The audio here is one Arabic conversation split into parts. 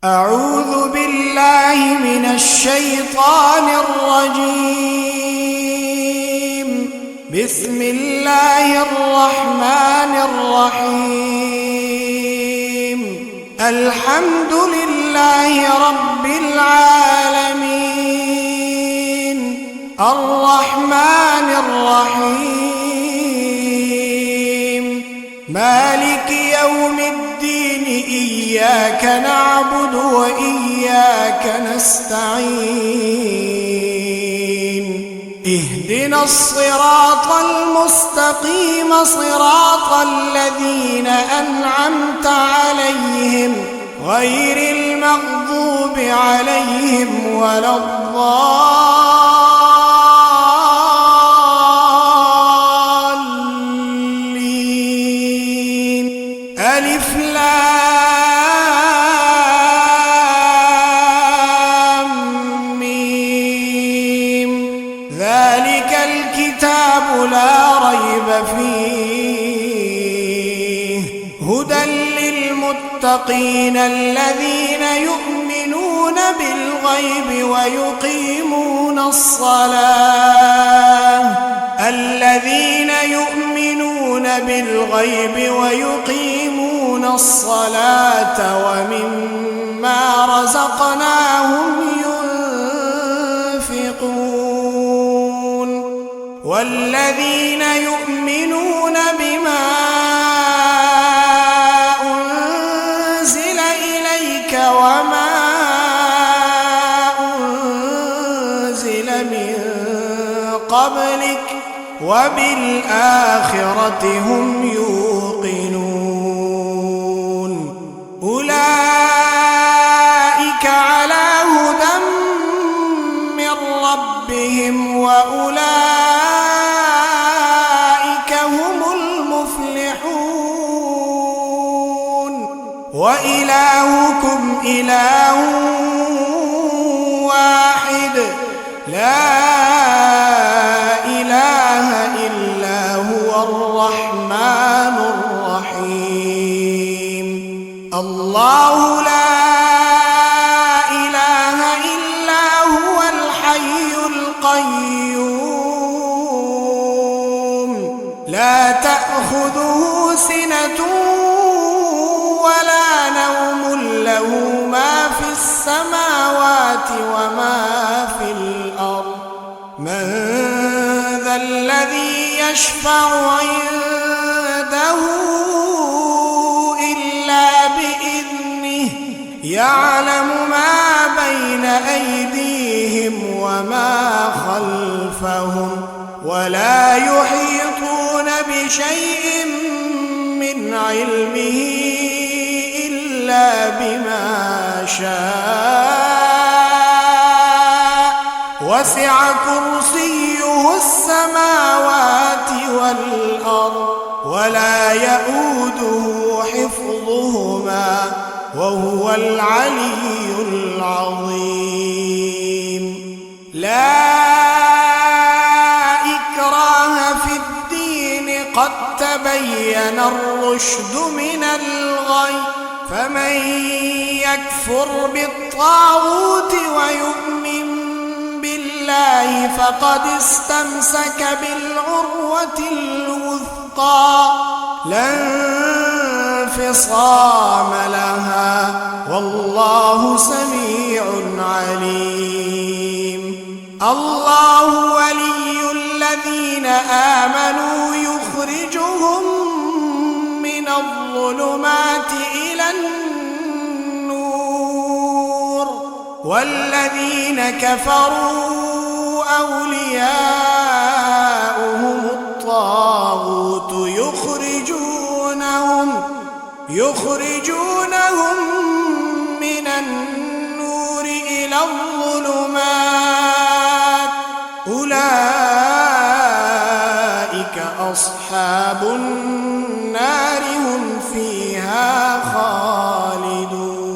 أعوذ بالله من الشيطان الرجيم. بسم الله الرحمن الرحيم. الحمد لله رب العالمين، الرحمن الرحيم، مالك يوم الدين، إياك نعبد وإياك نستعين. اهدنا الصراط المستقيم، صراط الذين أنعمت عليهم غير المغضوب عليهم ولا الضالين. ألف لام ميم. ذلك الكتاب لا ريب فيه، هدى للمتقين الذين يؤمنون بالغيب ويقيمون الصلاة، الذين يؤمنون بالغيب ويقيمون الصلاة ومما رزقناهم ينفقون، والذين يؤمنون بما أنزل إليك وما أنزل من قبلك وبالآخرة هم يوقنون. أولئك على هدى من ربهم وأولئك هم المفلحون. وإلهكم إله واحد، لا إله إلا هو الرحمن الرحيم. الله لا إله إلا هو الحي القيوم، لا تأخذه سنة ولا نوم، له ما في السماوات وما في الأرض. من ذا الذي يشفع عنده إلا بإذنه، يعلم ما بين أيديهم وما خلفهم، ولا يحيطون بشيء من علمه إلا بما شاء، وسع كرسيه السماوات والأرض، ولا يؤوده حفظهما، وهو العلي العظيم. لا إكراه في الدين، قد تبين الرشد من الغي، فمن يكفر بالطاغوت ويؤمن بالله فقد استمسك بالعروة الوثقى، لا انفصام لها، والله سميع عليم. الله ولي الذين آمنوا يخرجهم من الظلمات إلى النور، والذين كفروا أولياؤهم الطاغوت يخرجونهم من النور إلى الظلمات. أولئك أصحاب النار، هم فيها خالدون.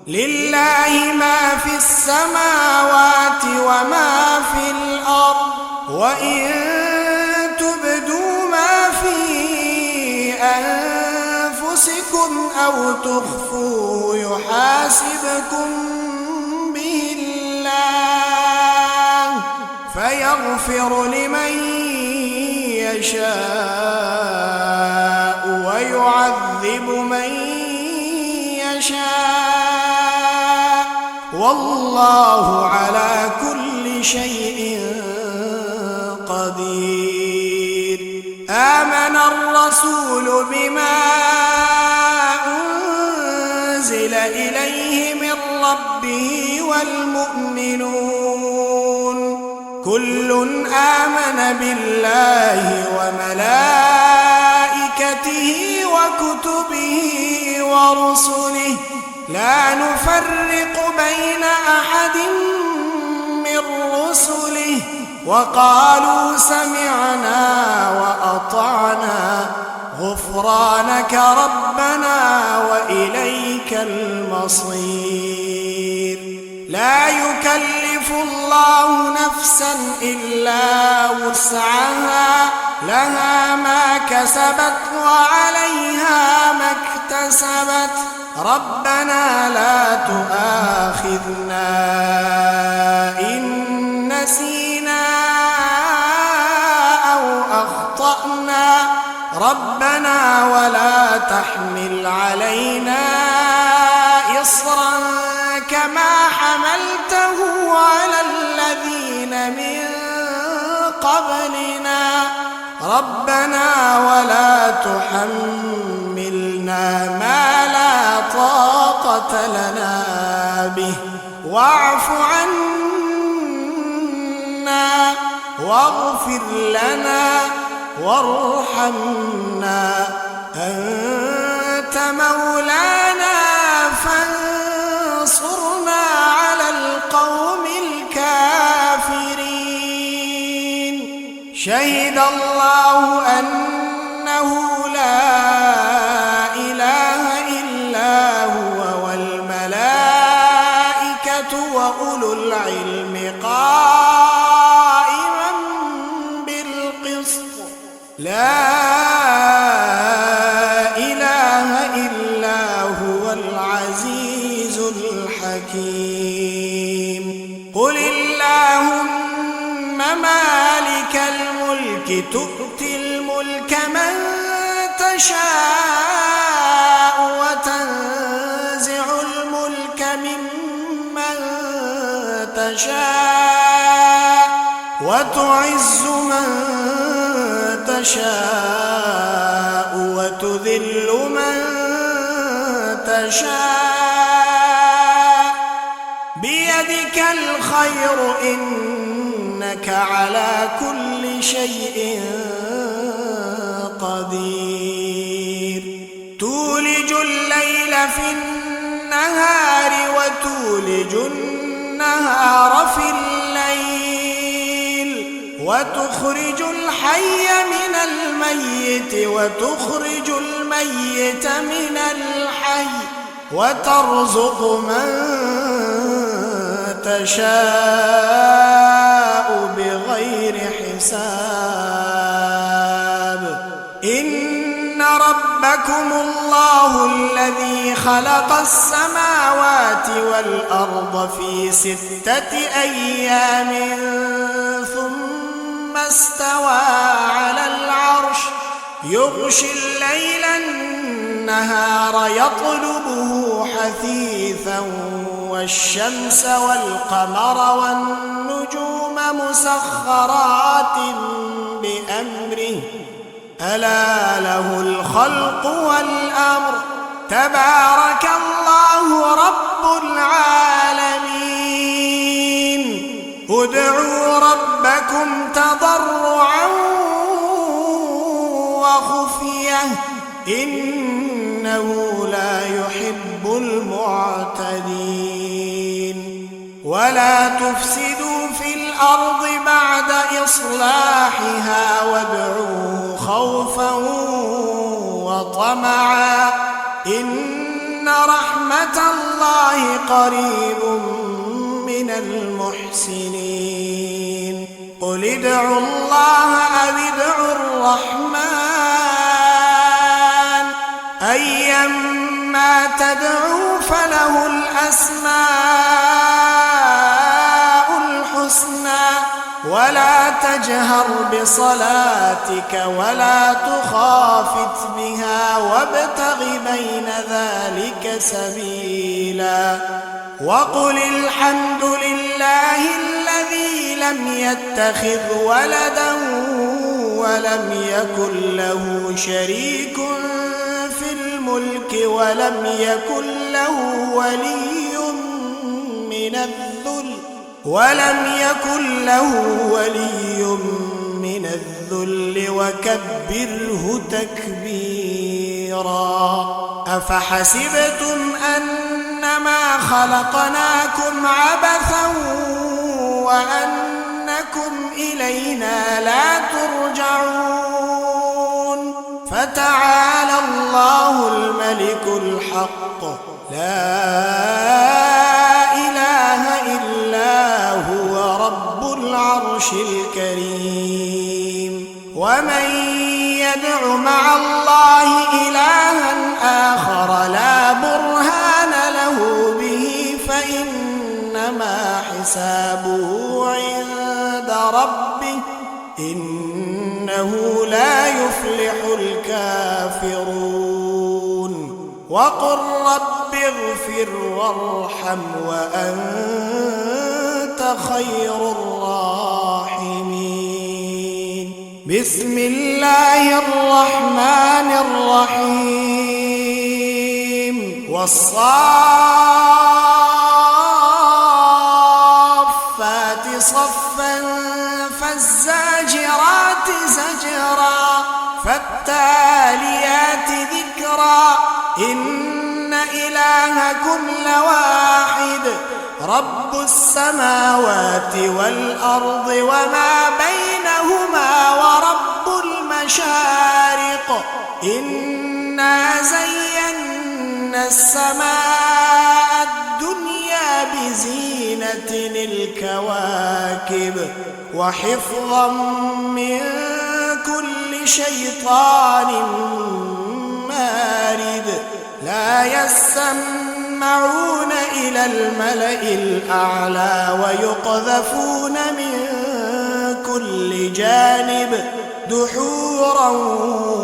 لله ما في السماوات وما في الأرض، وإن تبدوا ما في أنفسكم أو تخفوه يحاسبكم به الله فيغفر لمن يشاء ويعذب من يشاء والله على كل شيء قدير. آمن الرسول بما أنزل إليه من ربه والمؤمنون كل آمن بالله وملائكته وكتبه ورسله لا نفرق بين أحد من رسله وقالوا سمعنا وأطعنا غفرانك ربنا وإليك المصير. لا يكلف الله نفسا إلا وسعها لها ما كسبت وعليها ما اكتسبت ربنا لا تؤاخذنا إن نسينا أو أخطأنا ربنا ولا تحمل علينا إصرا كما حملته على الذين من قبلنا ربنا ولا تحملنا ما لا طاقة لنا به واعف عنا واغفر لنا وارحمنا أنت مولانا فانصرنا على القوم الكافرين. شهد الله أنه لا إله إلا هو والملائكة وأولو العلم قائما بالقسط لا إله إلا هو العزيز الحكيم. قل اللهم مالك الملك تؤتي الملك من تشاء وتنزع الملك ممن تشاء وتعز من تشاء وتذل من تشاء بيدك الخير إنك على كل شيء قدير. تولج الليل في النهار وتولج النهار في الليل وتخرج الحي من الميت وتخرج الميت من الحي وترزق من تشاء بغير حساب. إن ربكم الله الذي خلق السماوات والأرض في 6 أيام ثم استوى على العرش يغشي الليل النهار يطلبه حثيثا والشمس والقمر والنجوم مسخرات بأمره ألا له الخلق والأمر تبارك الله رب العالمين. ادعوا ربكم تضرعا وخفية إنه لا يحب المعتدين. ولا تفسدوا في الأرض بعد إصلاحها وادعوه خوفا وطمعا إن رحمة الله قريب من المحسنين. قل ادعوا الله أو ادعوا الرحمن أيما ما تدعو فله الأسماء الحسنى ولا تجهر بصلاتك ولا تخافت بها وابتغ بين ذلك سبيلا وقل الحمد لله الذي لم يتخذ ولدا ولم يكن له شريك في الملك ولم يكن له ولي من الذل وكبره تكبيرا أفحسبتم أنما خلقناكم عبثا وأنكم إلينا لا ترجعون فتعالى الله الملك الحق لا إله إلا هو رب العرش الكريم ومن يدع مع الله إلها آخر لا برهان له به فإنما حسابه عند ربه إنه لا يفلح الكافرون وقل رب اغفر وارحم وأنت خير الراحمين بسم الله الرحمن الرحيم والصافات صفا فالزاجرات زجرا فالتاليات ذكرا إن إلهكم لواحد رب السماوات والأرض وما بينهما ورب المشارق إنا زينا السماء الدنيا بزينة الكواكب وحفظا من كل شيطان مارد لا يسمعون إلى الملأ الأعلى ويقذفون من كل جانب دحورا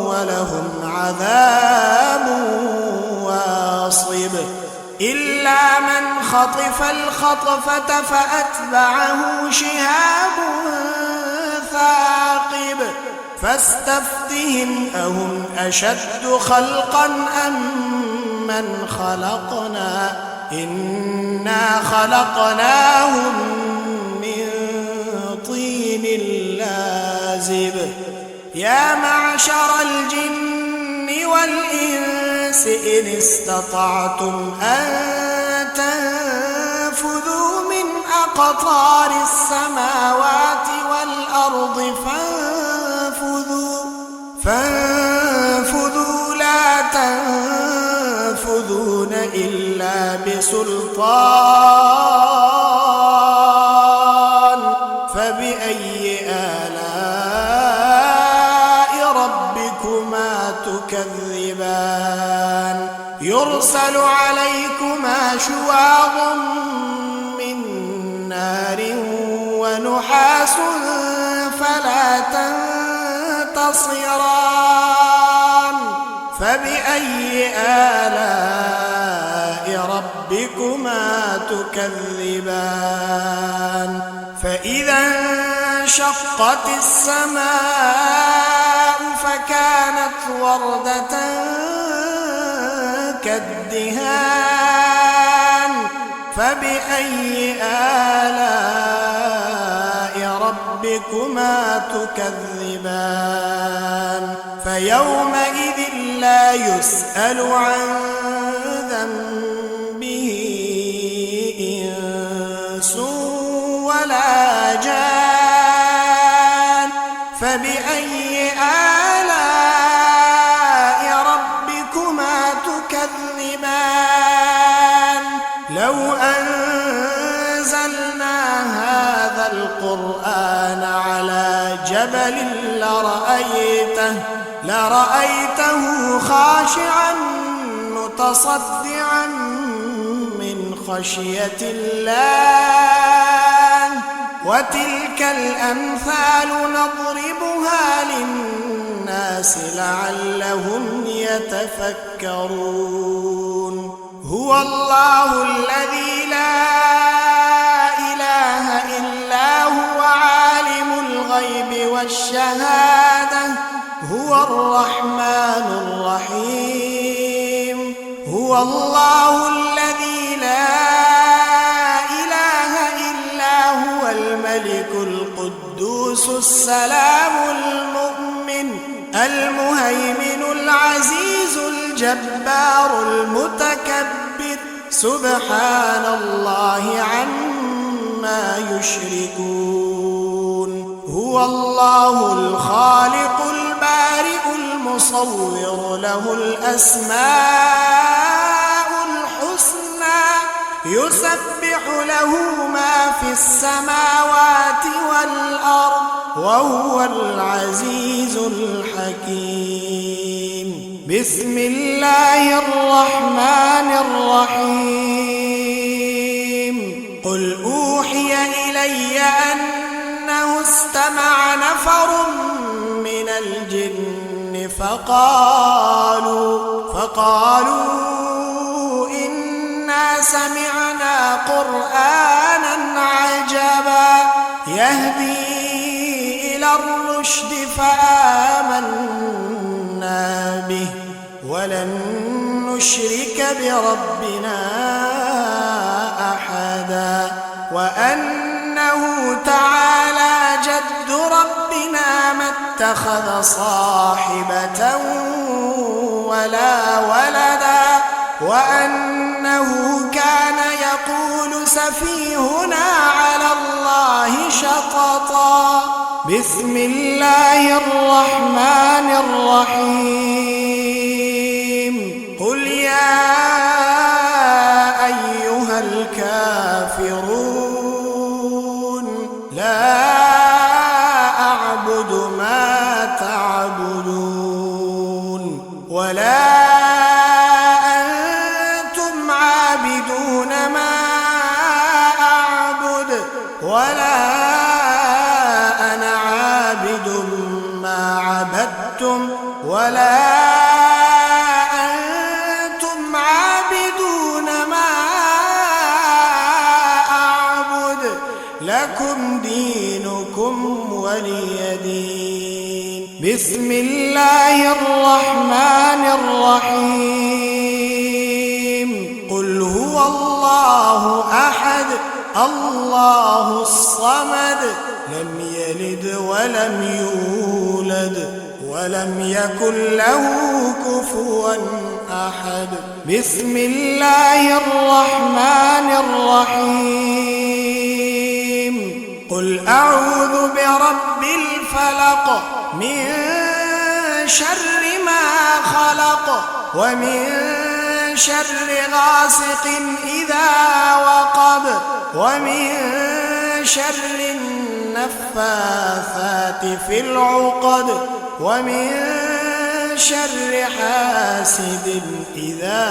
ولهم عذاب واصب إلا من خطف الخطفة فأتبعه شهاب ثاقب فاستفتهم أهم أشد خلقا أم من خلقنا إنا خلقناهم من طين لازب يا معشر الجن والإنس إن استطعتم أن تنفذوا من أقطار السماوات والأرض فانفذوا لا تنفذون إلا بسلطان فبأي آلاء ربكما تكذبان يرسل عليكما شواظ من نار ونحاس فلا تنتصران فبأي آلاء ربكما تكذبان فإذا انشقت السماء فكانت وردة كالدهان فبأي آلاء ربكما تكذبان فيومئذ لا يسأل عن ذنبه إنس ولا جان فبأي آلاء ربكما تكذبان لو أنزلنا هذا القرآن على جبل لرأيته خاشعا متصدعا من خشية الله وتلك الأمثال نضربها للناس لعلهم يتفكرون هو الله الذي لا إله إلا هو عالم الغيب والشهادة هو الرحمن الرحيم هو الله الذي لا إله إلا هو الملك القدوس السلام المؤمن المهيمن العزيز الجبار المتكبر سبحان الله عما يشركون هو الله الخالق البارئ المصور له الأسماء الحسنى يسبح له ما في السماوات والأرض وهو العزيز الحكيم بسم الله الرحمن الرحيم قل أوحي إلي أنه استمع نفر من الجن فقالوا إنا سمعنا قرآنا عجبا يهدي إلى الرشد فآمنا به ولن نشرك بربنا أحدا وأنه تعالى جد ربنا ما اتخذ صاحبة ولا ولدا وأنه كان يقول سفيهنا على الله شططا بسم الله الرحمن الرحيم قل يا أيها الكافرون لا أعبد ما تعبدون ولا أنتم عابدون ما أعبد ولا أنا عابد ما عبدتم ولا أنتم عابدون ما أعبد لكم دينكم ولي دين بسم الله الرحمن الرحيم قل هو الله أحد الله الصمد لم يلد ولم يولد ولم يكن له كفوا أحد بسم الله الرحمن الرحيم قل أعوذ برب الفلق من شر ما خلق ومن شر غاسق إذا وقب ومن شر النفاثات في العقد ومن شر حاسد إذا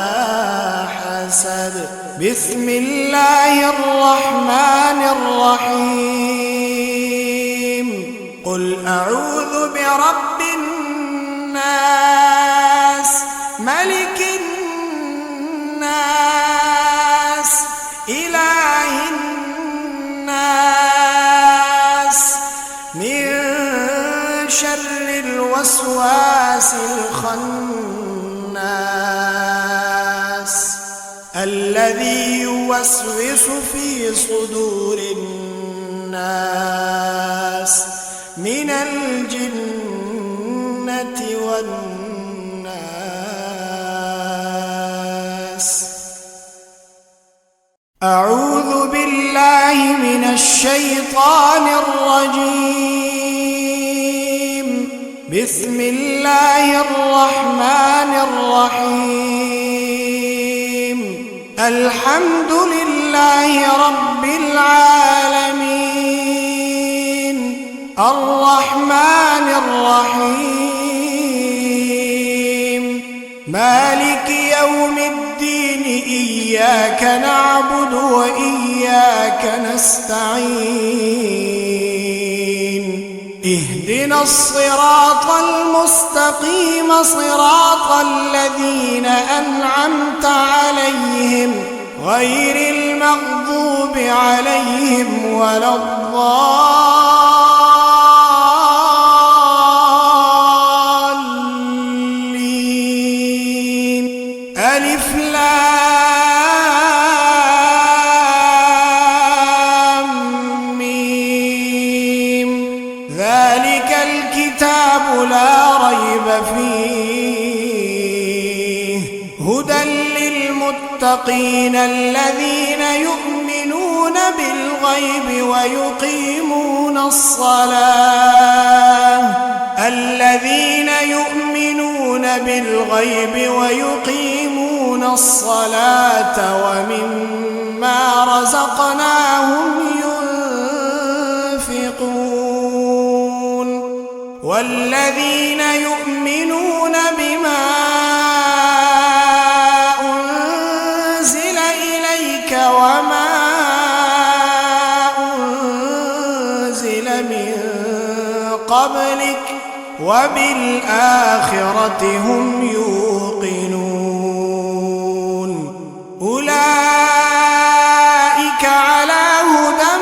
حسد بسم الله الرحمن الرحيم قل أعوذ برب الناس ملك الناس إله الناس من شر الوسواس الخناس الذي يوسوس في صدور الناس من الجنة والناس أعوذ بالله من الشيطان الرجيم بسم الله الرحمن الرحيم الحمد لله رب العالمين الرحمن الرحيم مالك يوم الدين إياك نعبد وإياك نستعين اهدنا الصراط المستقيم صراط الذين أنعمت عليهم غير المغضوب عليهم ولا الضالين. ألف لام ميم ذلك الكتاب لا ريب فيه هدى للمتقين الذين يؤمنون بالغيب ويقيمون الصلاة ومما رزقناهم ينفقون والذين يؤمنون بما أنزل إليك وما أنزل من قبلك وبالآخرة هم يوقنون أولئك على هدى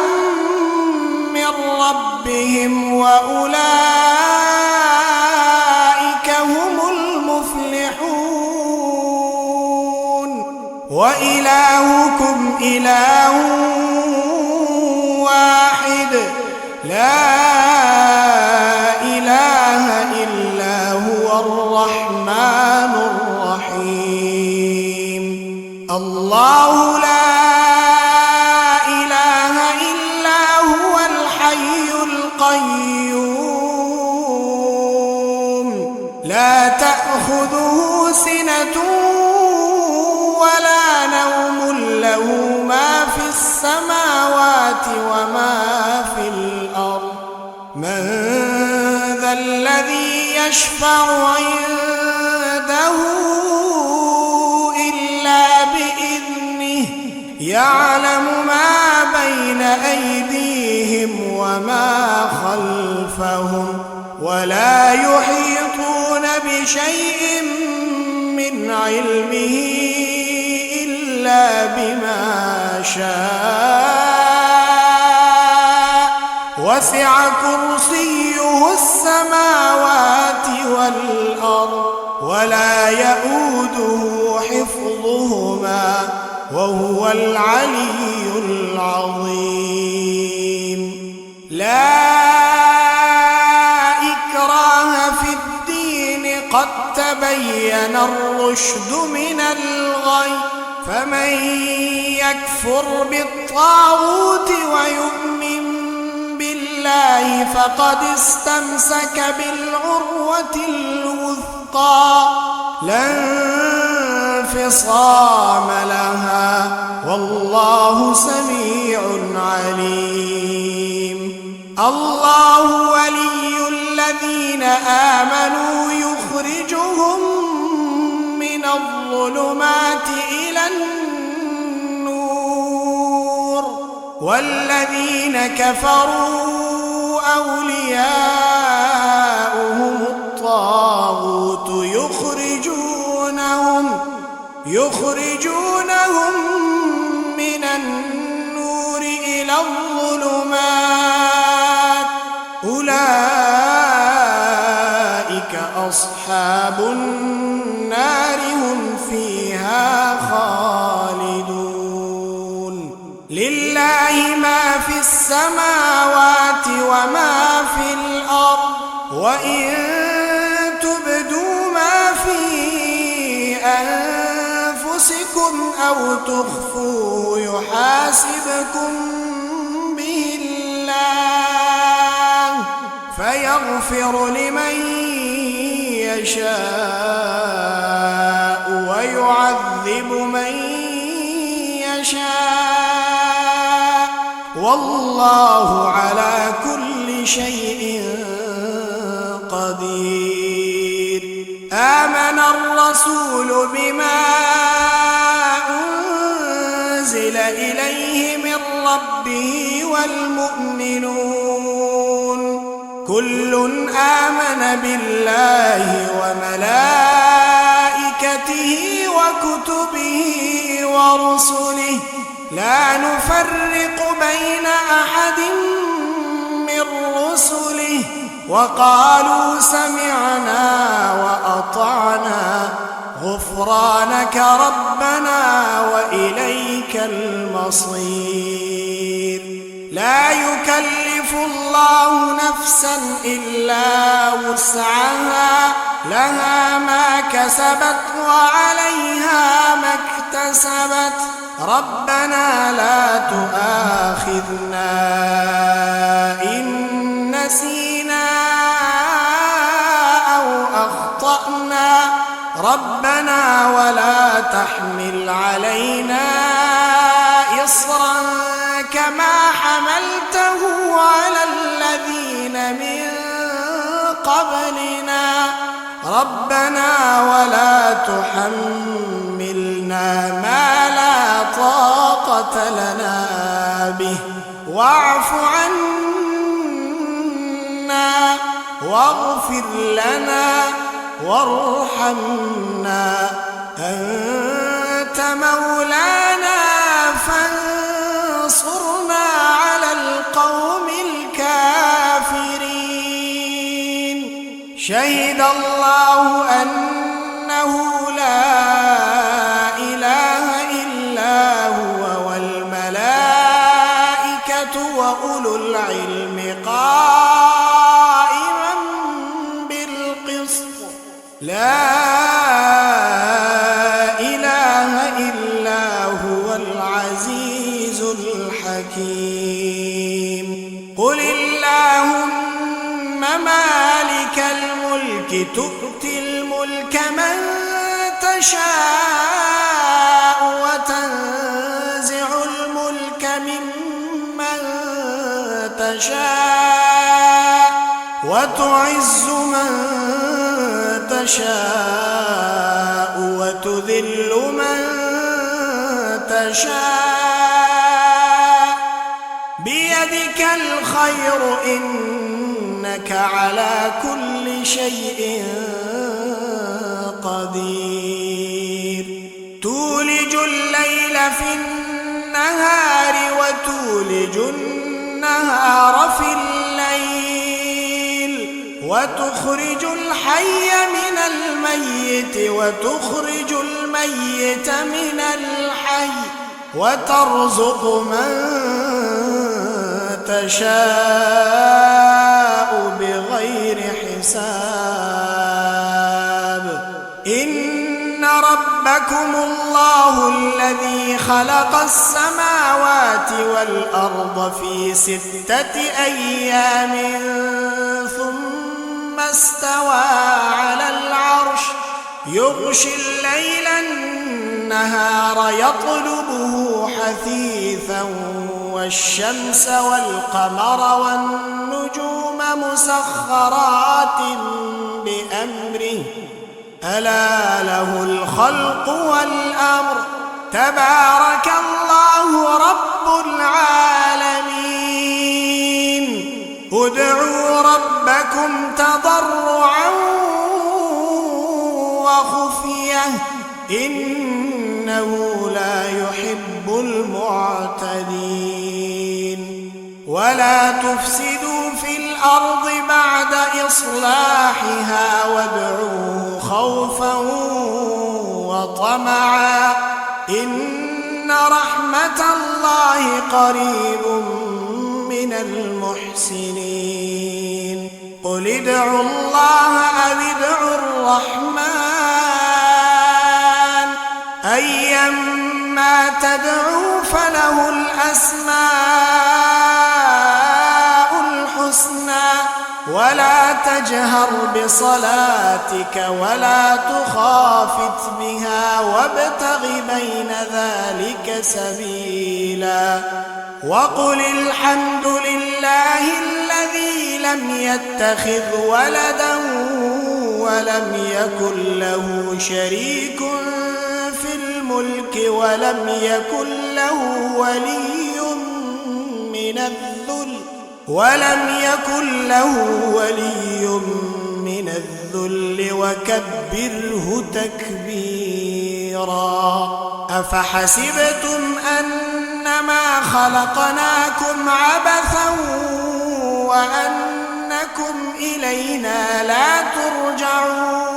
من ربهم وأولئك هم المفلحون وإلهكم إله واحد لا إله إلا هو الرحمن الرحيم الله لا إله إلا هو الحي القيوم لا تأخذه سنة ولا نوم له ما في السماوات وما في الأرض من ذا الذي يشفع عنده إلا بإذنه يعلم ما بين أيديهم وما خلفهم ولا يحيطون بشيء من علمه إلا بما شاء وسع كرسيه السماوات والأرض ولا يؤوده حفظهما وهو العلي العظيم لا إكراه في الدين قد تبين الرشد من الغي فمن يكفر بالطاغوت ويؤمن بالله فقد استمسك بالعروة الوثقى لا انفصام لها والله سميع عليم الله ولي الذين آمنوا يخرجهم من الظلمات إلى النور والذين كفروا أولياؤهم الطاغوت يخرجونهم من النور إلى الظلمات أولئك أصحاب النار هم فيها خالدون لله ما في السماوات وما في الأرض وإن تبدوا ما في أنفسكم أو تخفوه يحاسبكم به الله فيغفر لمن يشاء ويعذب من يشاء والله على كل شيء قدير آمن الرسول بما إليه من ربه والمؤمنون كل آمن بالله وملائكته وكتبه ورسله لا نفرق بين أحد من رسله وقالوا سمعنا وأطعنا غفرانك ربنا وإليك المصير لا يكلف الله نفسا إلا وسعها لها ما كسبت وعليها ما اكتسبت ربنا لا تؤاخذنا إن نسينا أو أخطأنا ربنا ولا تحمل علينا إصرا كما حملته على الذين من قبلنا ربنا ولا تحملنا ما لا طاقة لنا به واعف عنا واغفر لنا وارحمنا أنت مولانا فانصرنا على القوم الكافرين شهد الله أنه لا إله إلا هو والملائكة وأولو العلم قائما بالقسط لا إله إلا هو العزيز الحكيم قل اللهم مالك الملك تؤتي الملك من تشاء وتنزع الملك ممن تشاء وتعز من تشاء وتذل من تشاء بيدك الخير إنك على كل شيء قدير تولج الليل في النهار وتولج النهار في الليل وتخرج الحي من الميت وتخرج الميت من الحي وترزق من تشاء بغير حساب إن ربكم الله الذي خلق السماوات والأرض في 6 أيام ثم استوى على العرش يغشي الليل النهار يطلبه حثيثا والشمس والقمر والنجوم مسخرات بأمره ألا له الخلق والأمر تبارك الله رب العالمين ادعوا ربكم تضرعا وخفية إنه لا يحب المعتدين ولا تفسدوا في الأرض بعد إصلاحها وادعوه خوفا وطمعا إن رحمة الله قريب من المحسنين قل ادعوا الله أو ادعوا الرحمن أيما تدعوا فله الأسماء الحسنى ولا تجهر بصلاتك ولا تخافت بها وابتغ بين ذلك سبيلا وقل الحمد لله الذي لم يتخذ ولدا ولم يكن له شريك في الملك الملك ولم يكن له ولي من الذل وكبره تكبيرا. أفحسبتم أنما خلقناكم عبثا وأنكم إلينا لا ترجعون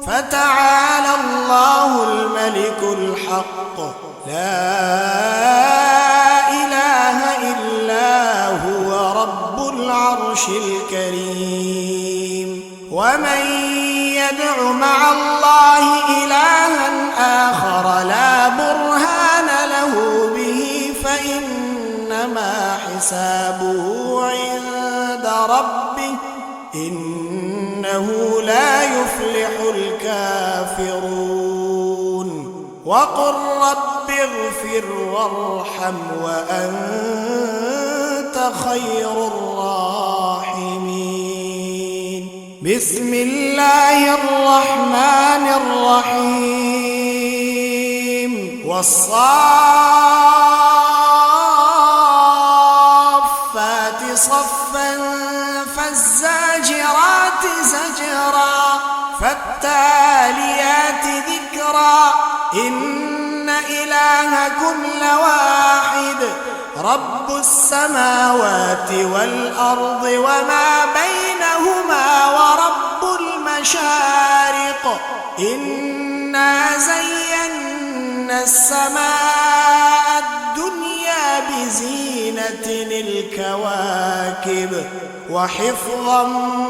فتعالى الله الملك الحق لا إله إلا هو رب العرش الكريم. ومن يدع مع الله إلها آخر لا برهان له به فإنما حسابه عند ربه إنه لا يفلح الكافرون. وقل رب اغفر وارحم وأنت خير الراحمين. بسم الله الرحمن الرحيم. والصافات صفا فالزاجرات زجرا فالتاليات ذكرا إن إلهكم لواحد رب السماوات والأرض وما بينهما ورب المشارق إنا زينا السماء الدنيا بزينة الكواكب وحفظا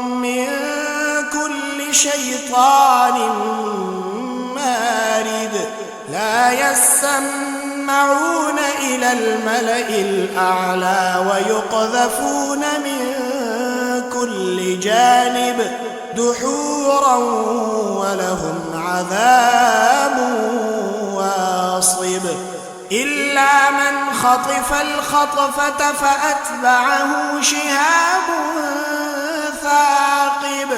من كل شيطان مارد لا يسمعون إلى الملأ الأعلى ويقذفون من كل جانب دحورا ولهم عذاب واصب إلا من خطف الخطفة فأتبعه شهاب ثاقب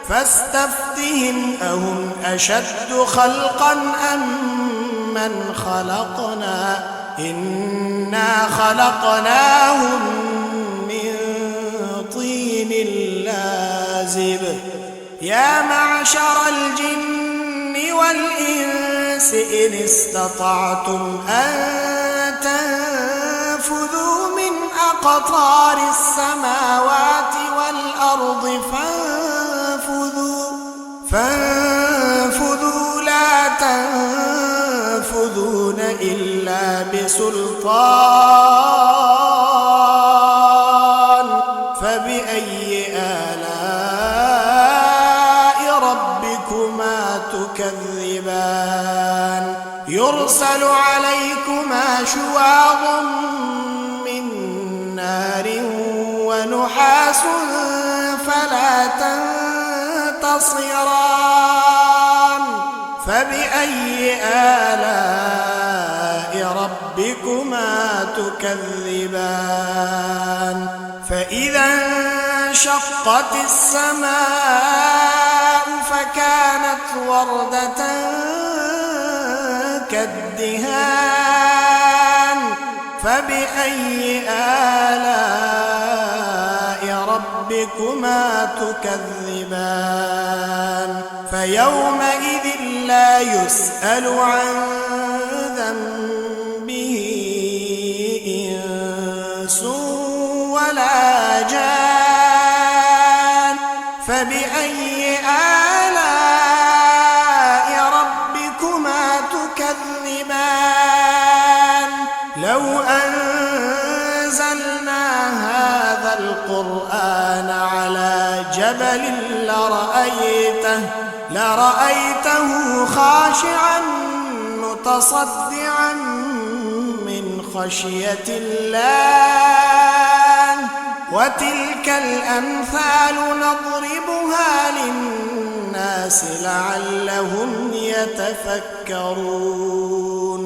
فاستفتهم أهم أشد خلقا أم من خلقنا إنا خلقناهم من طين لازب. يا معشر الجن والإنس إن استطعتم أن تنفذوا من أقطار السماوات والأرض فانفذوا لا تنفذون إلا بسلطان. فبأي آلاء ربكما تكذبان. يرسل عليكما شواظ من نار ونحاس فلا تنتصران. فبأي آلاء ربكما تكذبان. فإذا انشقت السماء فكانت وردة كالدهان. فبأي آلاء ربكما تكذبان. فيومئذ لا يسأل عن ذنبه إنس ولا جان. فبأي آلاء ربكما تكذبان. لو أنزلنا هذا القرآن على جبل لرأيته خاشعا متصدعا من خشية الله. وتلك الأمثال نضربها للناس لعلهم يتفكرون.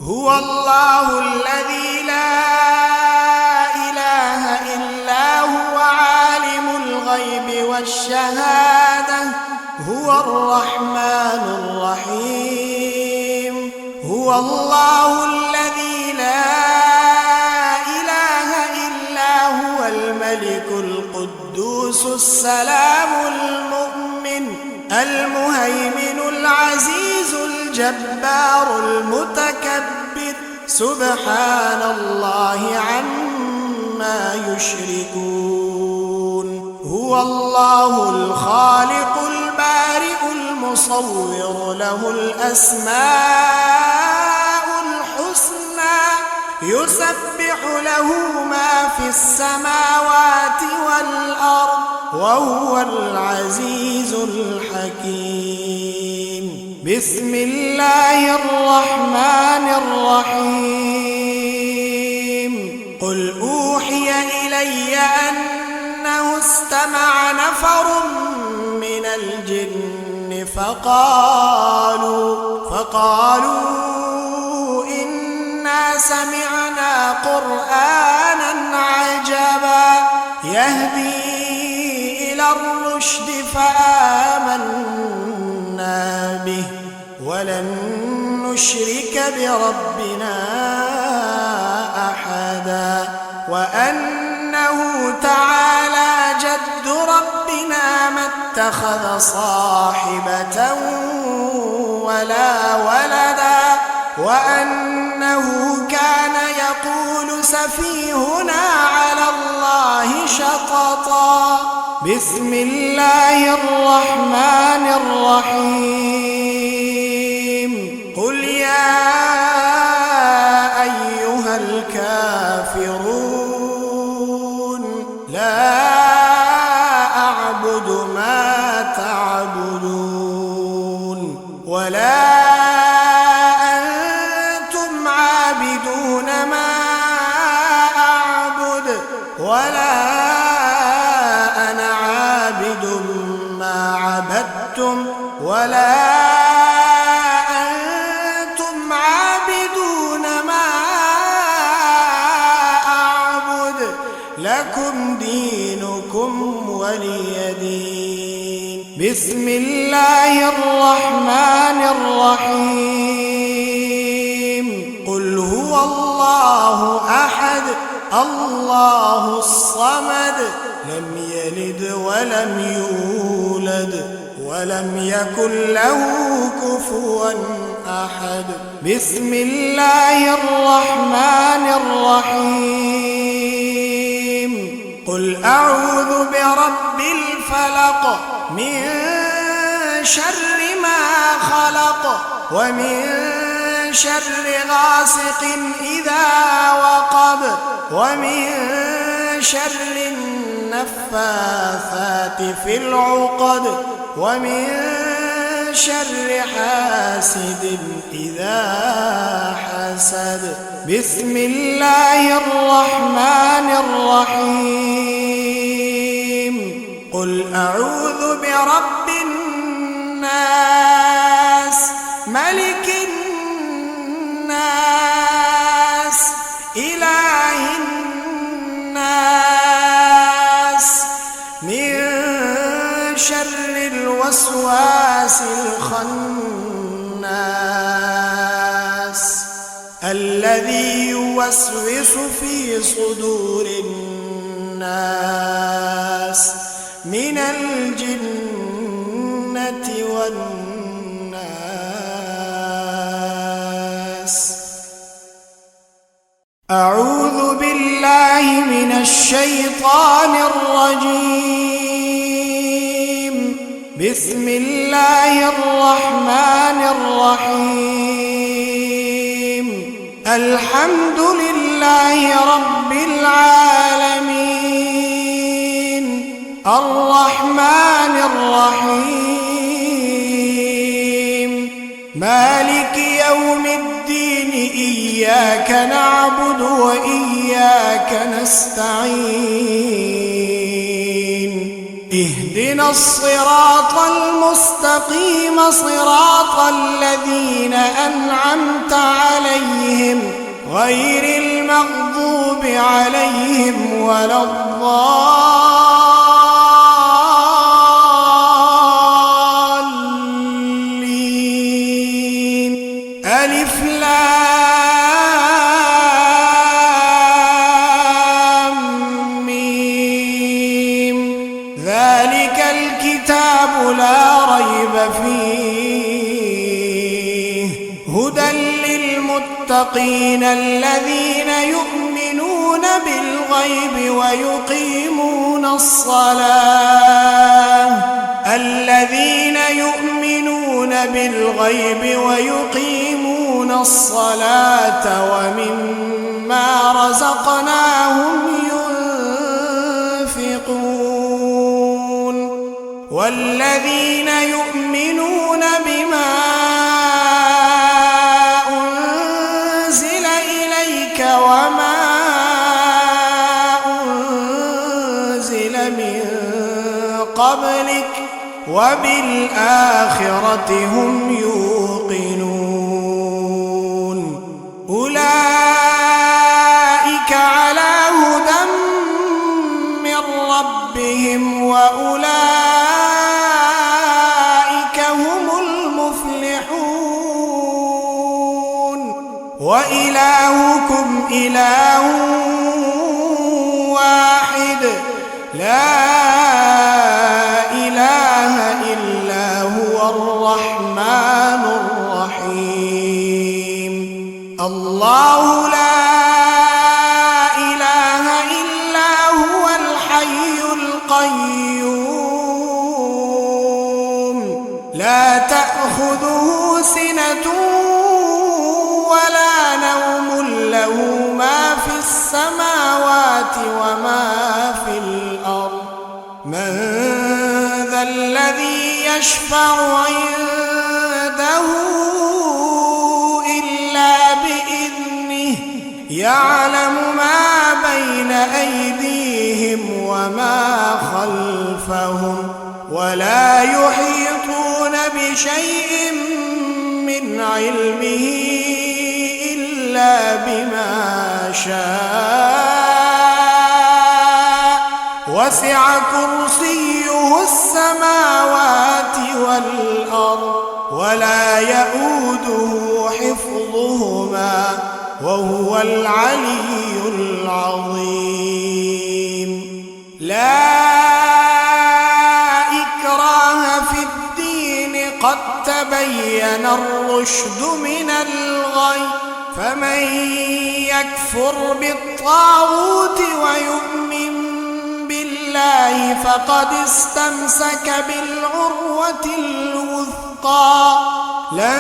هو الله الذي لا إله إلا هو عالم الغيب والشهادة هو الرحمن الرحيم. الله الذي لا إله إلا هو الملك القدوس السلام المؤمن المهيمن العزيز الجبار المتكبر سبحان الله عما يشركون هو الله الخالق البارئ المصور له الأسماء الحسنى يسبح له ما في السماوات والأرض وهو العزيز الحكيم بسم الله الرحمن الرحيم قل أوحي إلي أنه استمع نفر من الجن فقالوا إنا سمعنا قرآنا عجبا يهدي إلى الرشد فآمنا به ولن نشرك بربنا أحدا وأنه تعالى جد ربنا ما اتخذ صاحبة ولا ولدا وأنه كان يقول سفيهنا على الله شططا بسم الله الرحمن الرحيم قل يا أيها الكافرون لا أعبد ما تعبدون ولا أنتم عابدون ما أعبد ولا أنا عابد ما عبدتم ولا أنتم عابدون ما أعبد لكم دينكم ولي دين بسم الله الرحمن الرحيم قل هو الله أحد الله الصمد لم يلد ولم يولد ولم يكن له كفوا أحد بسم الله الرحمن الرحيم قل أعوذ برب الفلق من شر ما خلق ومن شر غاسق إذا وقب ومن شر النفاثات في العقد ومن شر حاسد إذا حسد بسم الله الرحمن الرحيم قل أعوذ برب الناس ملك الناس إله الناس من شر الوسواس الخناس الذي يوسوس في صدور الناس من الجنة والناس أعوذ بالله من الشيطان الرجيم بسم الله الرحمن الرحيم الحمد لله رب العالمين الرحمن الرحيم مالك يوم الدين إياك نعبد وإياك نستعين اهدنا الصراط المستقيم صراط الذين أنعمت عليهم غير المغضوب عليهم ولا الضالين ألف لام للمتقين الذين يؤمنون بالغيب ويقيمون الصلاة ومما رزقناهم ينفقون والذين يؤمنون بما أنزل إليك وما أنزل من قبلك وبالآخرة هم يوقنون أولئك على هدى من ربهم وأولئك هم المفلحون وإلهكم إله واحد لا إله إلا هو الرحمن الرحيم الله لا إله إلا هو الحي القيوم لا تأخذه سنة ولا نوم له ما في السماوات وما في الأرض من ذا الذي يشفع عنده إلا بإذنه يعلم ما بين أيديهم وما خلفهم ولا يحيطون بشيء من علمه إلا بما شاء وسع كرسيه السماوات والأرض ولا يؤوده حفظهما وهو العلي العظيم لا إكراه في الدين قد تبين الرشد من الغي فمن يكفر بالطاغوت ويؤمن بالله فقد استمسك بالعروة الوثقى لا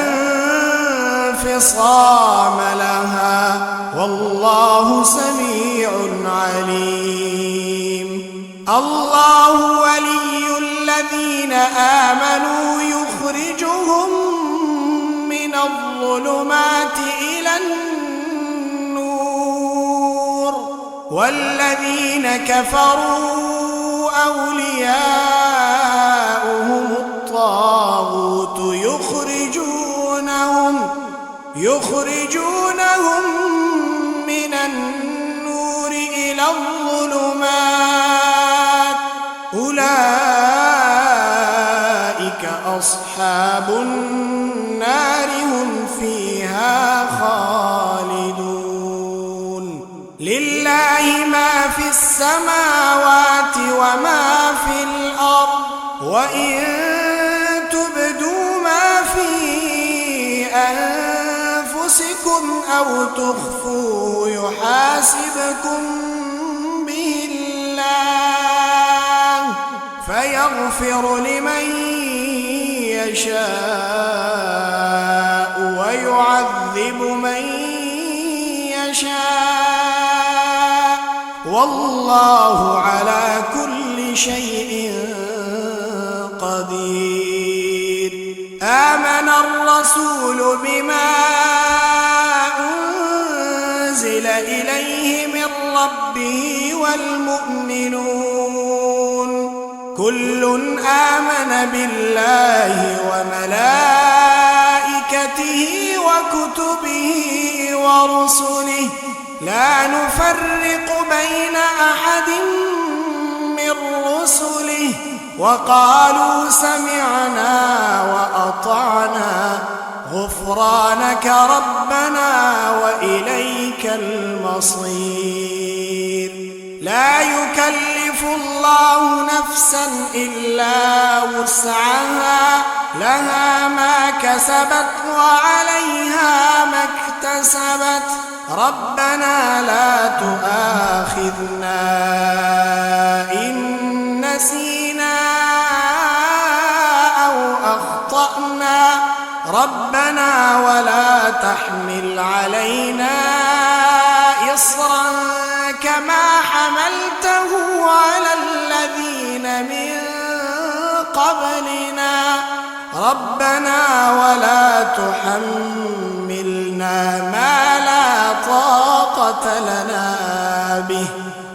انفصام لها والله سميع عليم الله ولي الذين آمنوا يخرجهم من الظلمات إلى النور والذين كفروا أولياؤهم الطاغوت يخرجونهم من النور إلى الظلمات أولئك أصحاب النار هم فيها خالدون لله ما في السماوات وما في الأرض وإن تبدوا ما في أنفسكم أو تخفوه يحاسبكم به الله فيغفر لمن يشاء ويعذب من يشاء والله على كل شيء قدير آمن الرسول بما أنزل إليه من ربه والمؤمنون كل آمن بالله وملائكته وكتبه ورسله لا نفرق بين أحد من رسله وقالوا سمعنا وأطعنا غفرانك ربنا وإليك المصير لا يكلف الله نفسا إلا وسعها لها ما كسبت وعليها ما اكتسبت اكتسبت ربنا لا تؤاخذنا إن نسينا أو أخطأنا ربنا ولا تحمل علينا إصرا كما حملته على الذين من قبلنا ربنا ولا تحملنا ما لا طاقة لنا به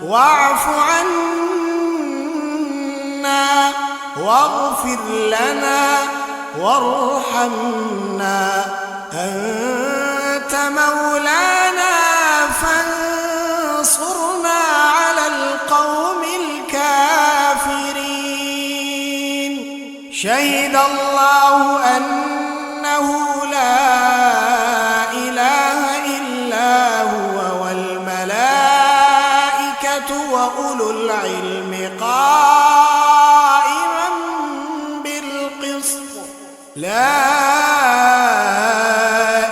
واعف عنا واغفر لنا وارحمنا أنت مولانا فانصرنا على القوم الكافرين شهد الله أنه لا إله إلا هو والملائكة وأولو العلم قائما بالقسط لا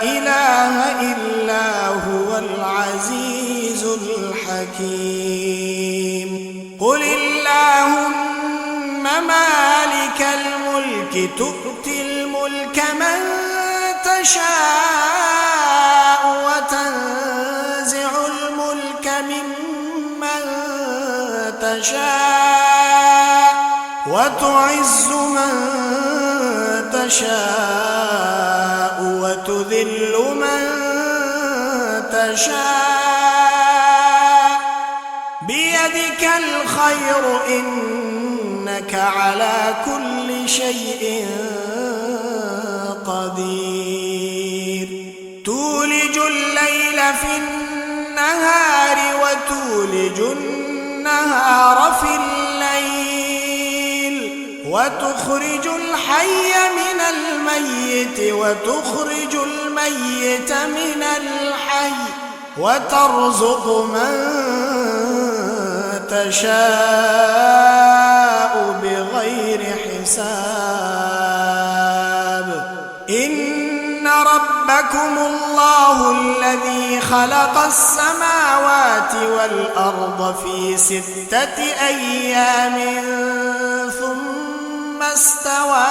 إله إلا هو العزيز الحكيم قل اللهم مالك الملك تؤتي الملك من تشاء وتنزع الملك ممن تشاء وتعز من تشاء وتذل من تشاء بيدك الخير إنك على كل شيء قدير تولج الليل في النهار وتولج النهار في الليل وتخرج الحي من الميت وتخرج الميت من الحي وترزق من تشاء بغير حساب إن ربكم الله الذي خلق السماوات والأرض في 6 أيام ثم استوى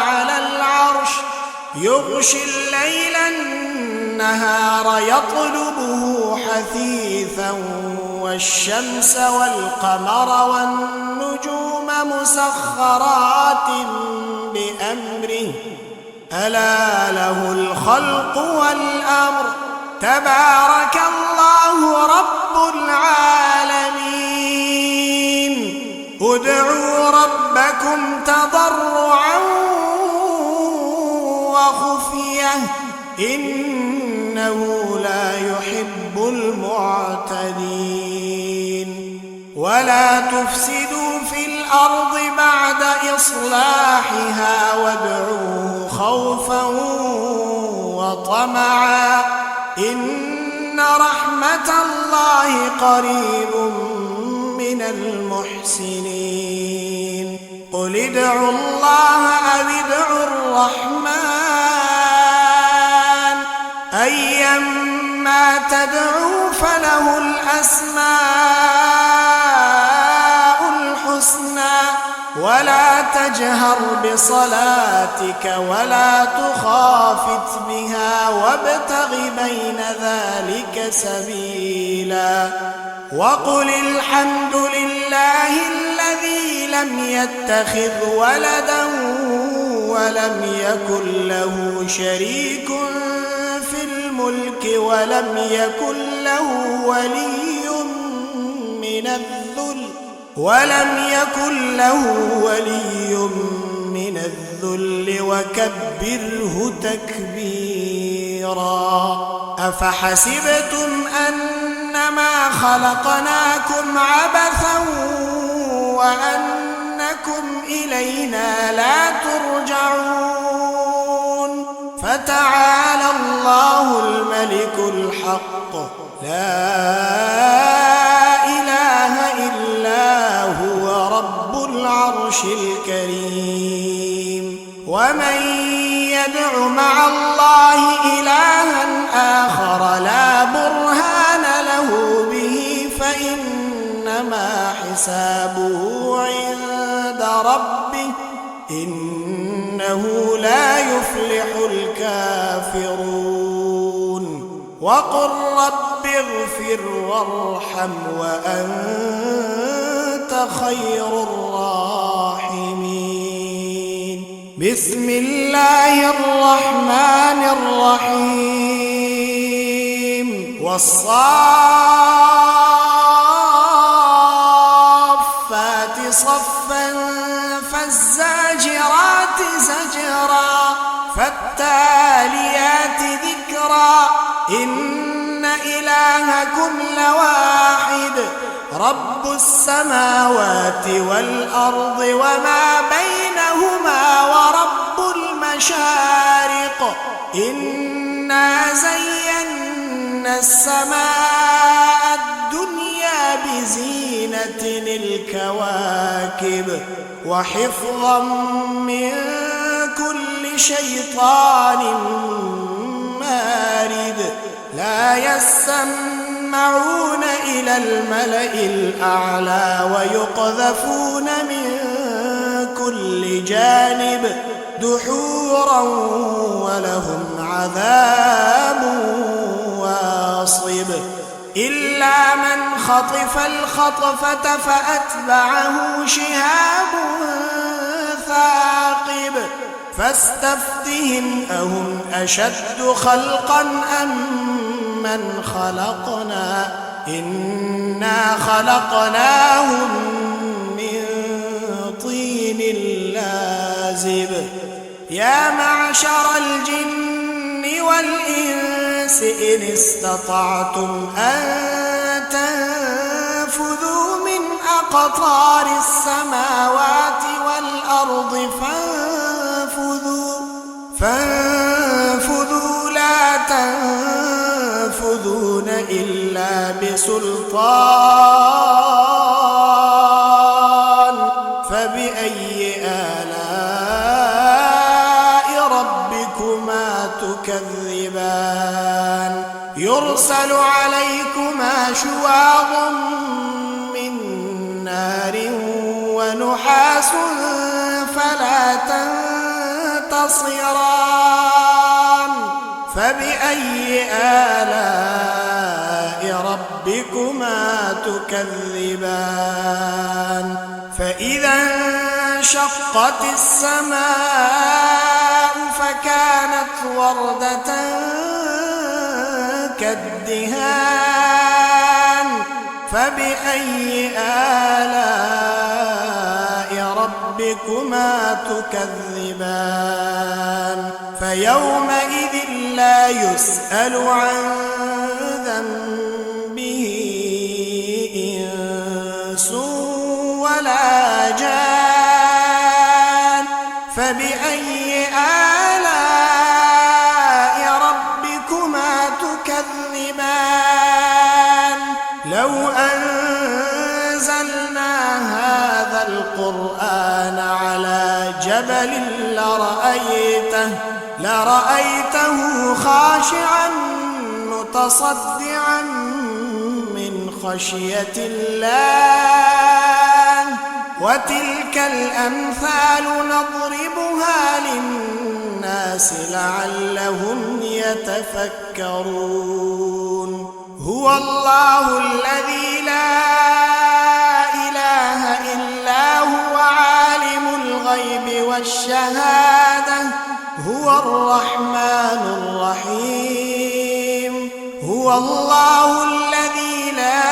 على العرش يغشي الليل النهار يطلبه حثيثا والشمس والقمر والنجوم مسخرات بأمره ألا له الخلق والأمر تبارك الله رب العالمين ادعوا ربكم تضرعا وخفية إنه لا يحب المعتدين ولا تفسدوا في الأرض بعد إصلاحها وادعوه خوفا وطمعا إن رحمة الله قريب من المحسنين قل ادعوا الله أو ادعوا الرحمن أيما تدعوا فله الأسماء الحسنى ولا تجهر بصلاتك ولا تخافت بها وابتغ بين ذلك سبيلا وقل الحمد لله الذي لم يتخذ ولدا ولم يكن له شريك في الملك ولم يكن له ولي من الذل وكبره تكبيرا أفحسبتم أنما خلقناكم عبثا وأنكم إلينا لا ترجعون فتعالى الله الملك الحق لا إله إلا هو رب العرش الكريم ومن يدع مع الله إلها آخر حسابه عند ربه إنه لا يفلح الكافرون وقل رب اغفر وارحم وأنت خير الراحمين بسم الله الرحمن الرحيم والصافات صفا فالزاجرات زجرا فالتاليات ذكرا إن إلهكم لواحد رب السماوات والأرض وما بينهما ورب المشارق إنا زينا السماء الدنيا بزينة الكواكب وحفظا من كل شيطان مارد لا يسمعون إلى الملأ الأعلى ويقذفون من كل جانب دحورا ولهم عذاب واصب إلا من خطف الخطفة فأتبعه شهاب ثاقب فاستفتهم أهم أشد خلقا أم من خلقنا إنا خلقناهم من طين لازب يا معشر الجن والإنس إن استطعتم أن تنفذوا من أقطار السماوات والأرض فانفذوا لا تنفذون إلا بسلطان فبأي آلاء ربكما تكذبان يرسل عليكما شواظ من نار ونحاس فلا تنتصران فبأي آلاء ربكما تكذبان فإذا انشقت السماء فكانت وردة كالدهان فبأي آلاء ربكما تكذبان فيومئذ لا يسأل عن ذنبه إنس ولا جان فبأي آلاء ربكما تكذبان لو أنزلنا هذا القرآن على جبل لرأيته خاشعا متصدعا من خشية الله وتلك الأمثال نضربها للناس لعلهم يتفكرون هو الله الذي لا إله إلا هو عالم الغيب والشهادة هو الرحمن الرحيم هو الله الذي لا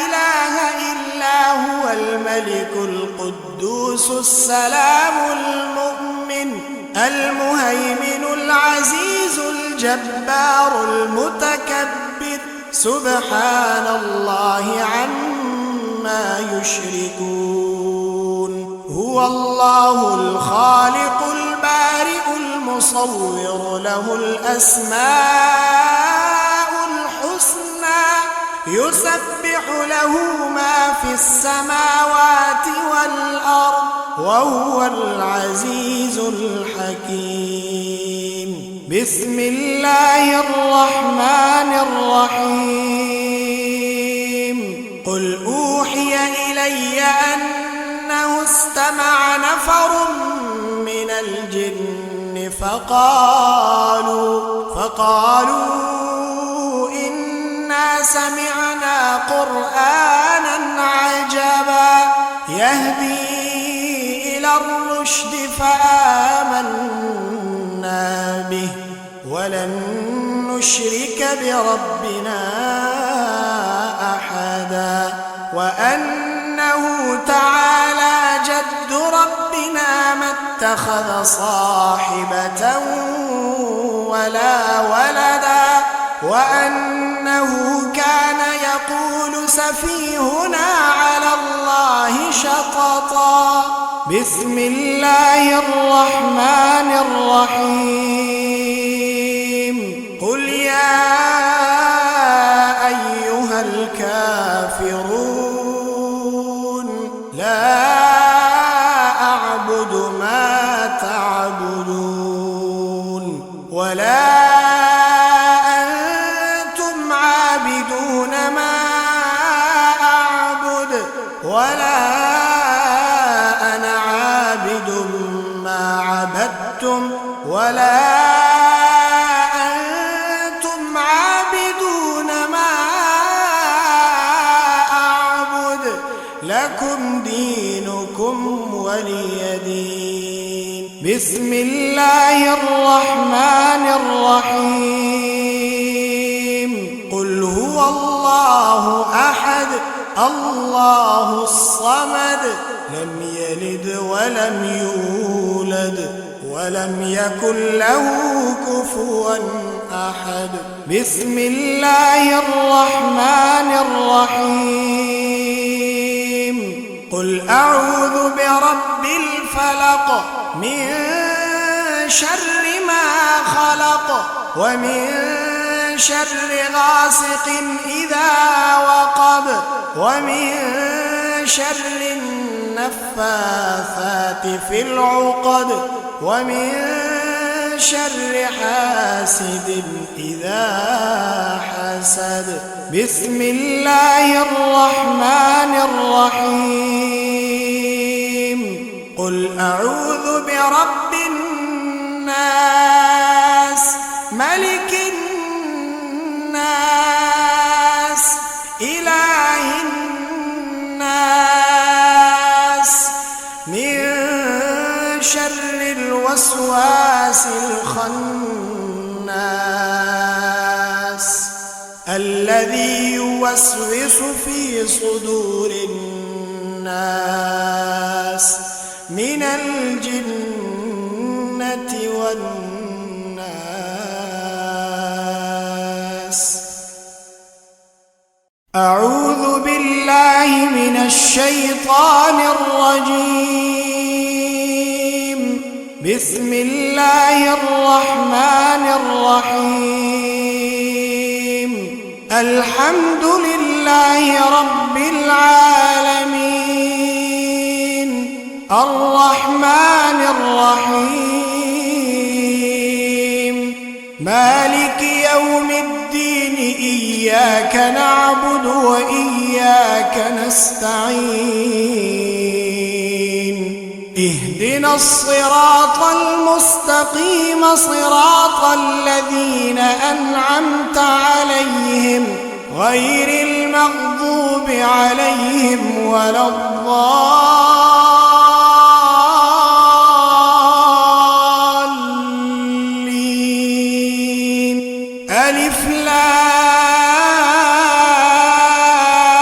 إله إلا هو الملك القدوس السلام المؤمن المهيمن العزيز الجبار المتكبر سبحان الله عما يشركون هو الله الخالق البارئ المصور له الأسماء الحسنى يسبح له ما في السماوات والأرض وهو العزيز الحكيم بسم الله الرحمن الرحيم قل أوحي أوحي أنه استمع نفر من الجن فقالوا إنا سمعنا قرآنا عجبا يهدي إلى الرشد فآمنا به ولن نشرك بربنا أحدا وأنه تعالى جد ربنا ما اتخذ صاحبة ولا ولدا وأنه كان يقول سفيهنا على الله شططا بسم الله الرحمن الرحيم قل يا أيها الكافرون لا أعبد ما تعبدون ولا أنتم عابدون ما أعبد ولا أنا عابد ما عبدتم ولا أنتم عابدون ما أعبد لكم دينكم ولي دين بسم الله الرحمن الرحيم قل هو الله أحد الله الصمد لم يلد ولم يولد ولم يكن له كفوا أحد بسم الله الرحمن الرحيم قل أعوذ برب الفلق من شر ما خلق ومن شر غاسق إذا وقب ومن شر النفاثات في العقد ومن شر حاسد إذا حسد بسم الله الرحمن الرحيم قل أعوذ برب الناس ملك الناس إله الناس من شر الوسواس الخناس الذي يوسوس في صدور الناس من الجنة والناس أعوذ بالله من الشيطان الرجيم بسم الله الرحمن الرحيم الحمد لله رب العالمين الرحمن الرحيم مالك يوم الدين إياك نعبد وإياك نستعين اهدنا الصراط المستقيم صراط الذين أنعمت عليهم غير المغضوب عليهم ولا الضالين ألف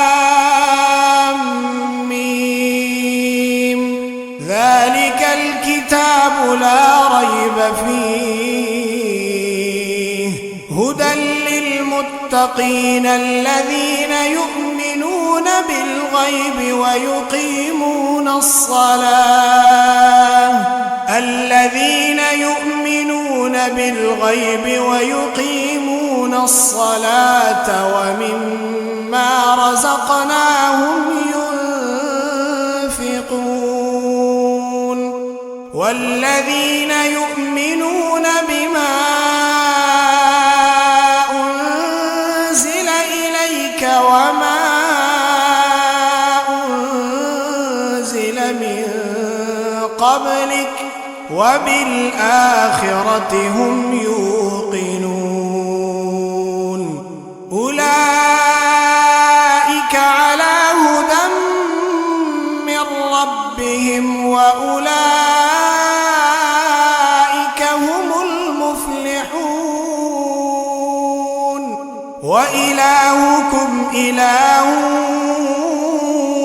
لام ميم ذلك الكتاب لا ريب فيه هدى للمتقين الذين يؤمنون بالغيب ويقيمون الصلاة الذين يؤمنون بالغيب ويقيمون الصلاة ومما رزقناهم ينفقون والذين يؤمنون بما أنزل إليك وما وبالآخرة هم يوقنون أولئك على هدى من ربهم وأولئك هم المفلحون وإلهكم إله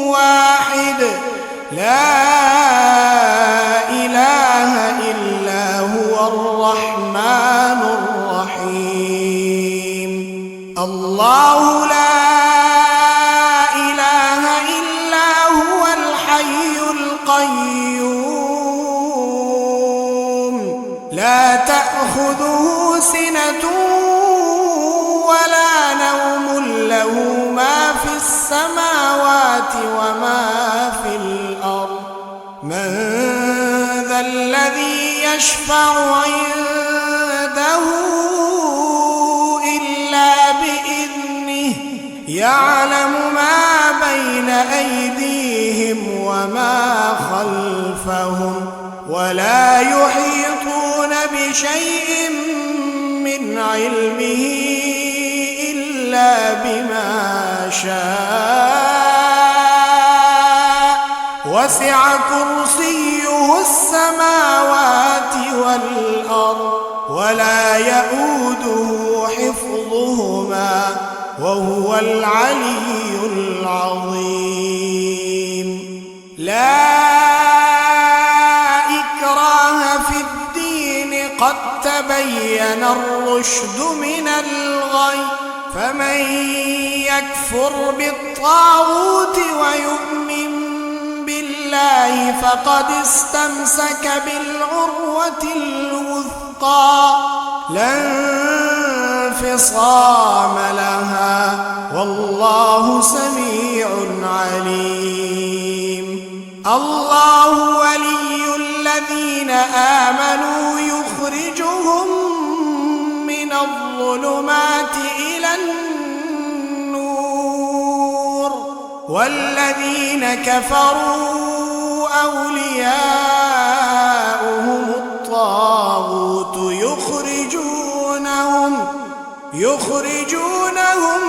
واحد لا إله إلا هو الرحمن الرحيم الله لا إله إلا هو الحي القيوم لا تأخذه سنة ولا نوم له ما في السماوات وما في الأرض من ذا الذي يشفع عنده إلا بإذنه يعلم ما بين أيديهم وما خلفهم ولا يحيطون بشيء من علمه إلا بما شاء وسع كرسيه السماوات والأرض ولا يؤوده حفظهما وهو العلي العظيم لا إكراه في الدين قد تبين الرشد من الغي فمن يكفر بالطاغوت ويؤمن بالله فقد استمسك بالعروة الوثقى لا انفصام لها والله سميع عليم الله ولي الذين آمنوا يخرجهم من الظلمات إلى النور والذين كفروا أولياؤهم الطاغوت يخرجونهم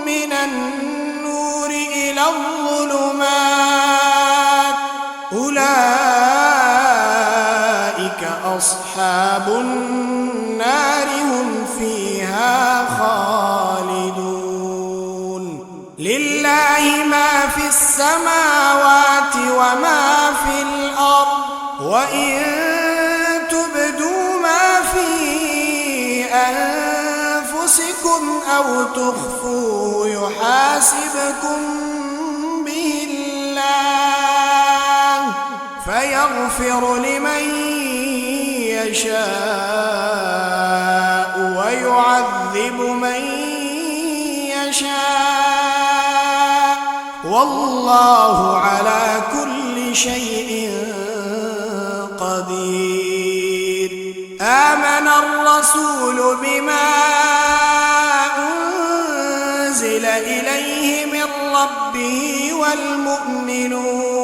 من النور إلى الظلمات أولئك أصحاب النار هم فيها خالدون لله ما في السماوات وما في الأرض وإن تبدوا ما في أنفسكم أو تخفوه يحاسبكم به الله فيغفر لمن يشاء ويعذب من يشاء والله على كل شيء قدير آمن الرسول بما أنزل إليه من ربه والمؤمنون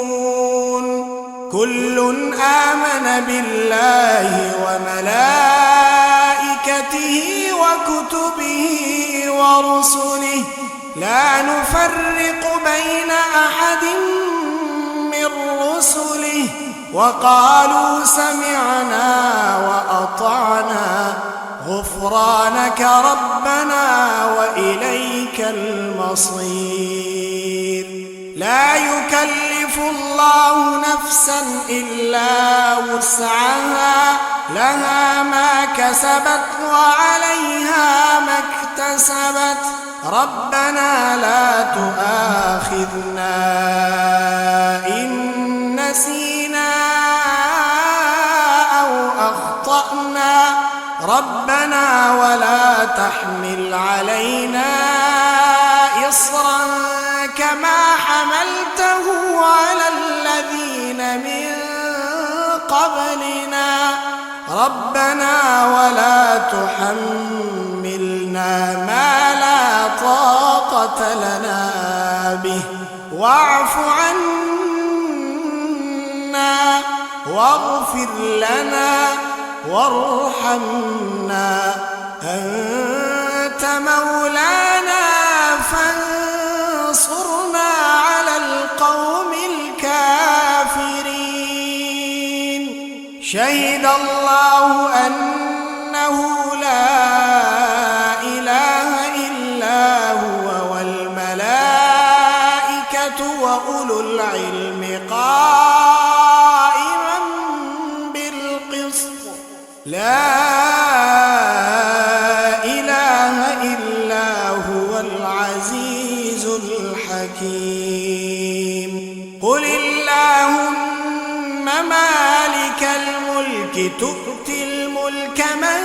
كل آمن بالله وملائكته وكتبه ورسله لا نفرق بين أحد من رسله وقالوا سمعنا وأطعنا غفرانك ربنا وإليك المصير لا يكلف الله نفسا إلا وسعها لها ما كسبت وعليها ما اكتسبت ربنا لا تؤاخذنا إن نسينا أو أخطأنا ربنا ولا تحمل علينا إصرا كما حملته على الذين من قبلنا ربنا ولا تحملنا ما لا طاقة لنا به واعف عنا واغفر لنا وارحمنا أنت مولانا فانصرنا على القوم الكافرين. شهد الله أنه لا إله إلا هو والملائكة وأولو العلم قائما بالقسط لا إله إلا هو العزيز الحكيم. قل اللهم مالك الملك تؤتي الملك من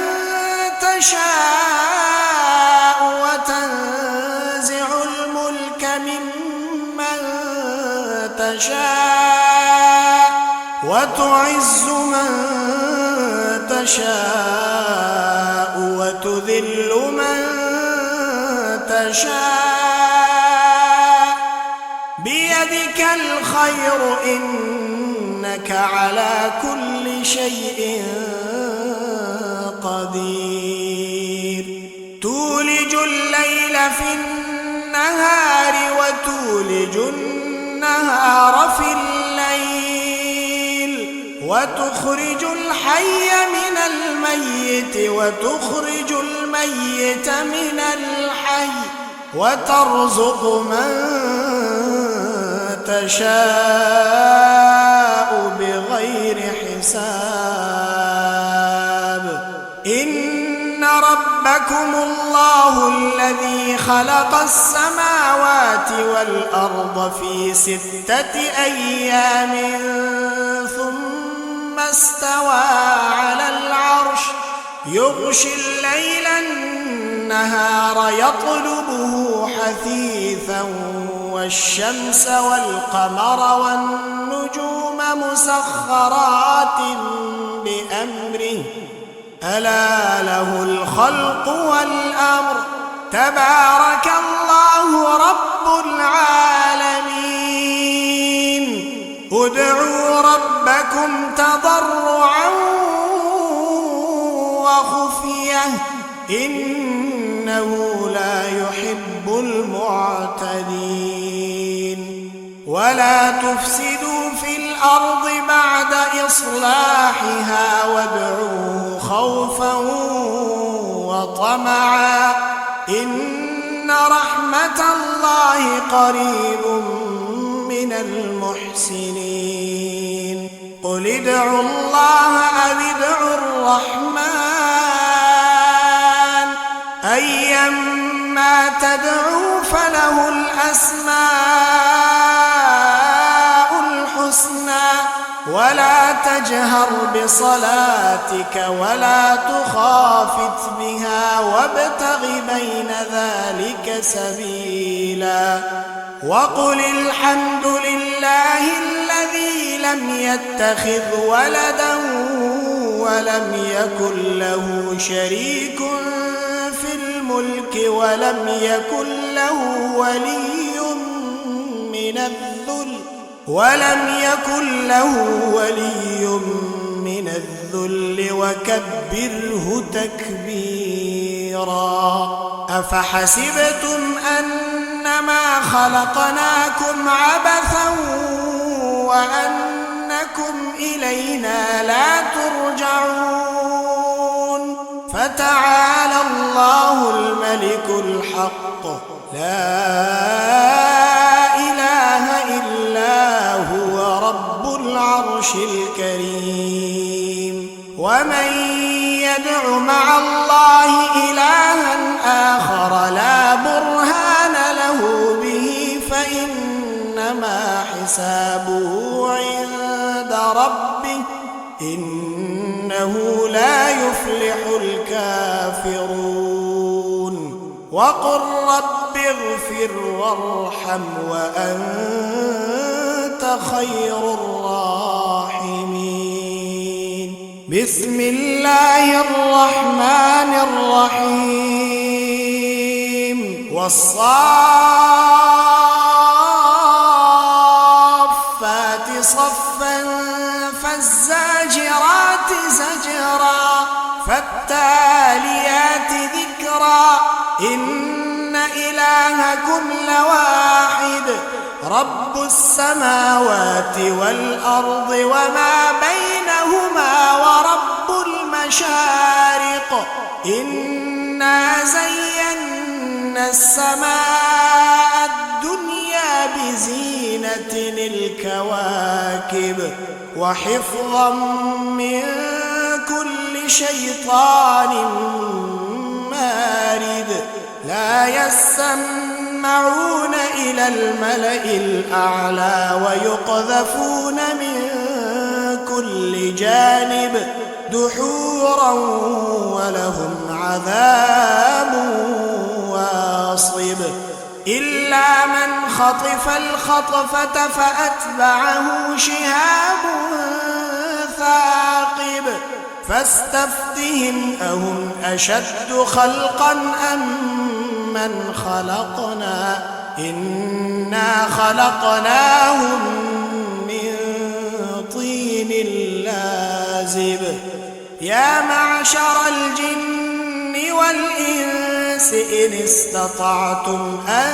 تشاء وتنزع الملك ممن تشاء وتعز من تشاء وتذل من تشاء بيدك الخير إنك على كل شيء قدير. تولج الليل في النهار وتولج النهار في الليل وتخرج الحي من الميت وتخرج الميت من الحي وترزق من تشاء بغير حساب. إن ربكم الله الذي خلق السماوات والأرض في 6 أيام ثم استوى على العرش يغشي الليل النهار يطلبه حثيثا والشمس والقمر والنجوم مسخرات بأمره ألا له الخلق والأمر تبارك الله رب العالمين. ادعوا ربكم تضرعا وخفية إنه لا يحب المعتدين. ولا تفسدوا في الأرض بعد إصلاحها وادعوه خوفا وطمعا إن رحمة الله قريب من المحسنين. قل ادعوا الله أو ادعوا الرحمن أيما تدعوا فله الأسماء الحسنى ولا تجهر بصلاتك ولا تخافت بها وابتغ بين ذلك سبيلا. وقل الحمد لله الذي لم يتخذ ولدا ولم يكن له شريك في الملك ولم يكن له ولي من الذل وكبره تكبيرا. أفحسبتم أنما خلقناكم عبثا وأنكم إلينا لا ترجعون فتعالى الله الملك الحق لا إله إلا هو رب العرش الكريم. ومن يدع مع الله إلها آخر لا برهان له به فإنما حسابه عند ربه إنه لا يفلح الكافرون. وقل رب اغفر وارحم وأنت خير الراحمين. بسم الله الرحمن الرحيم. والصافات صفا فالزاجرات إلهكم لواحد رب السماوات والأرض وما بينهما ورب المشارق إنا زينا السماء الدنيا بزينة الكواكب وحفظا من كل شيطان مارد لا يسمعون إلى الملأ الأعلى ويقذفون من كل جانب دحورا ولهم عذاب واصب إلا من خطف الخطفة فأتبعه شهاب ثاقب فاستفتهم أهم أشد خلقا أم من خلقنا إنا خلقناهم من طين لازب يا معشر الجن والإنس إن استطعتم أن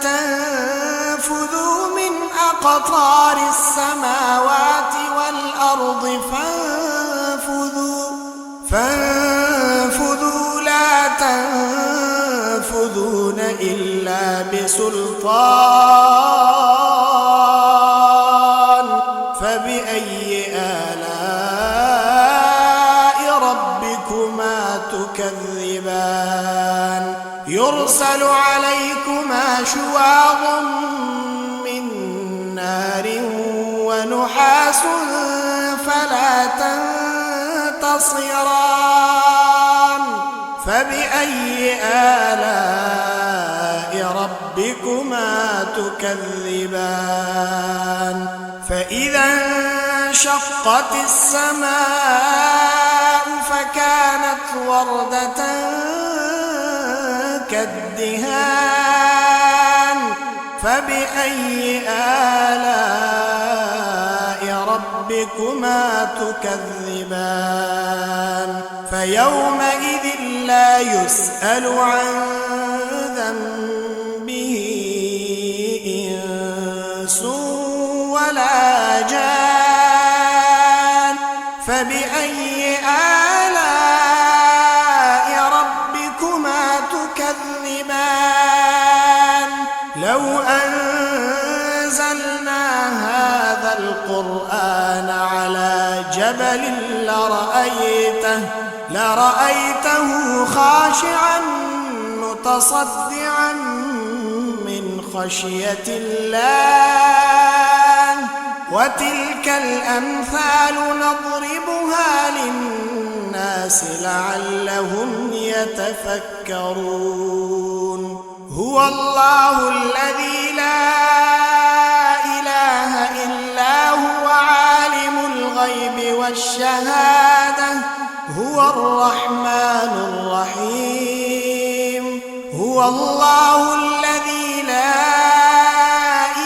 تنفذوا من أقطار السماوات والأرض فانفذوا لا تنفذون إلا بسلطان فبأي آلاء ربكما تكذبان يرسل عليكما شواظ من نار ونحاس فلا تنتصران فبأي آلاء ربكما تكذبان فإذا انشقت السماء فكانت وردة كالدهان فبأي آلاء ربكما تكذبان فيومئذ لا يسأل عن ذنبه إنس ولا جان فبأي آلاء ربكما تكذبان لو أنزلنا هذا القرآن على جبل لرأيته خاشعا متصدعا من خشية الله وتلك الأمثال نضربها للناس لعلهم يتفكرون هو الله الذي لا إله إلا هو عالم الغيب والشهادة هو الرحمن الرحيم هو الله الذي لا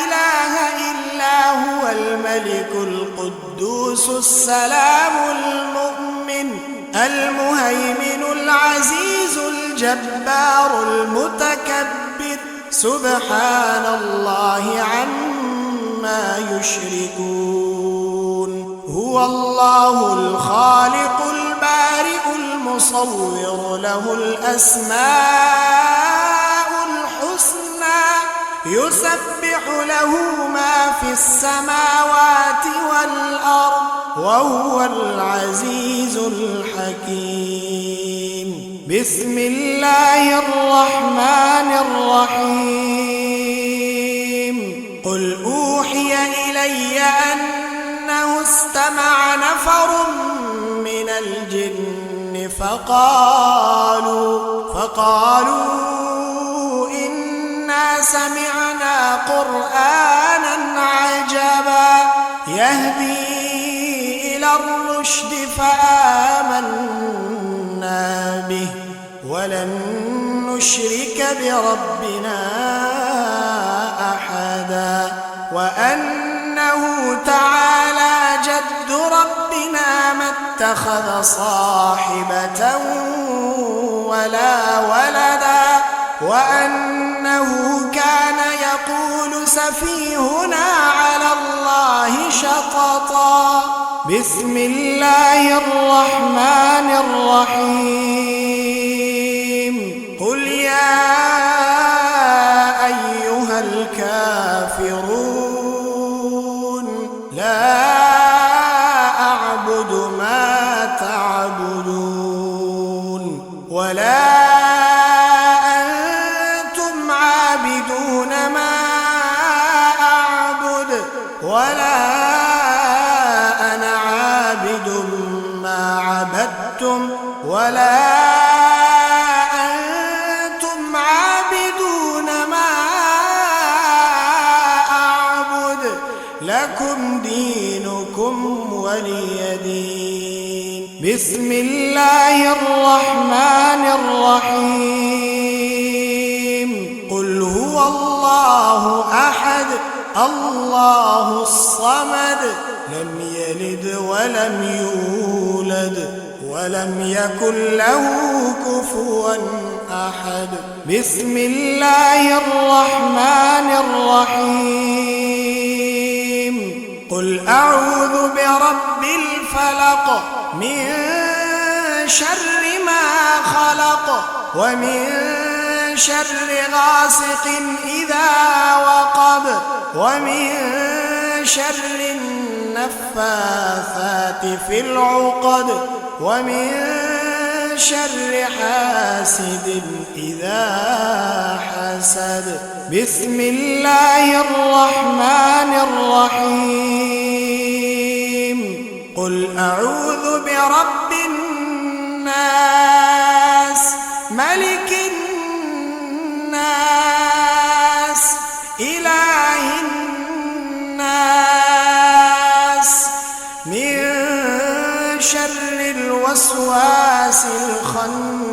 إله إلا هو الملك القدوس السلام المؤمن المهيمن العزيز الجبار المتكبر سبحان الله عما يشركون هو الله الخالق البارئ المصور له الأسماء الحسنى يسبح له ما في السماوات والأرض وهو العزيز الحكيم بسم الله الرحمن الرحيم قل أوحي إلي أنه استمع نفر من الجن فقالوا إنا سمعنا قرآنا عجبا يهدي إلى الرشد فآمنا به ولن نشرك بربنا أحدا وأنه تعالى جد ربنا ما اتخذ صاحبة ولا ولدا وأنه سفيهنا على الله شططا بسم الله الرحمن الرحيم قل يا أيها الكافرون لا أعبد ما تعبدون ولا أنتم عابدون ما أعبد ولا أنا عابد ما عبدتم ولا أنتم عابدون ما أعبد لكم دينكم ولي دين بسم الله الرحمن الرحيم قل هو الله أحد الله الصمد لم يلد ولم يولد ولم يكن له كفوا أحد بسم الله الرحمن الرحيم قل أعوذ برب الفلق من شر ما خلق ومن شر غاسق إذا وقب ومن شر النفاثات في العقد ومن شر حاسد إذا حسد بسم الله الرحمن الرحيم قل أعوذ برب الناس ملك الناس إله الناس من شر الوسواس الخناس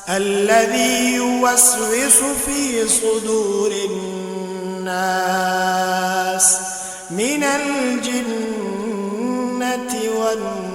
الذي يوسوس في صدور الناس من الجنة والناس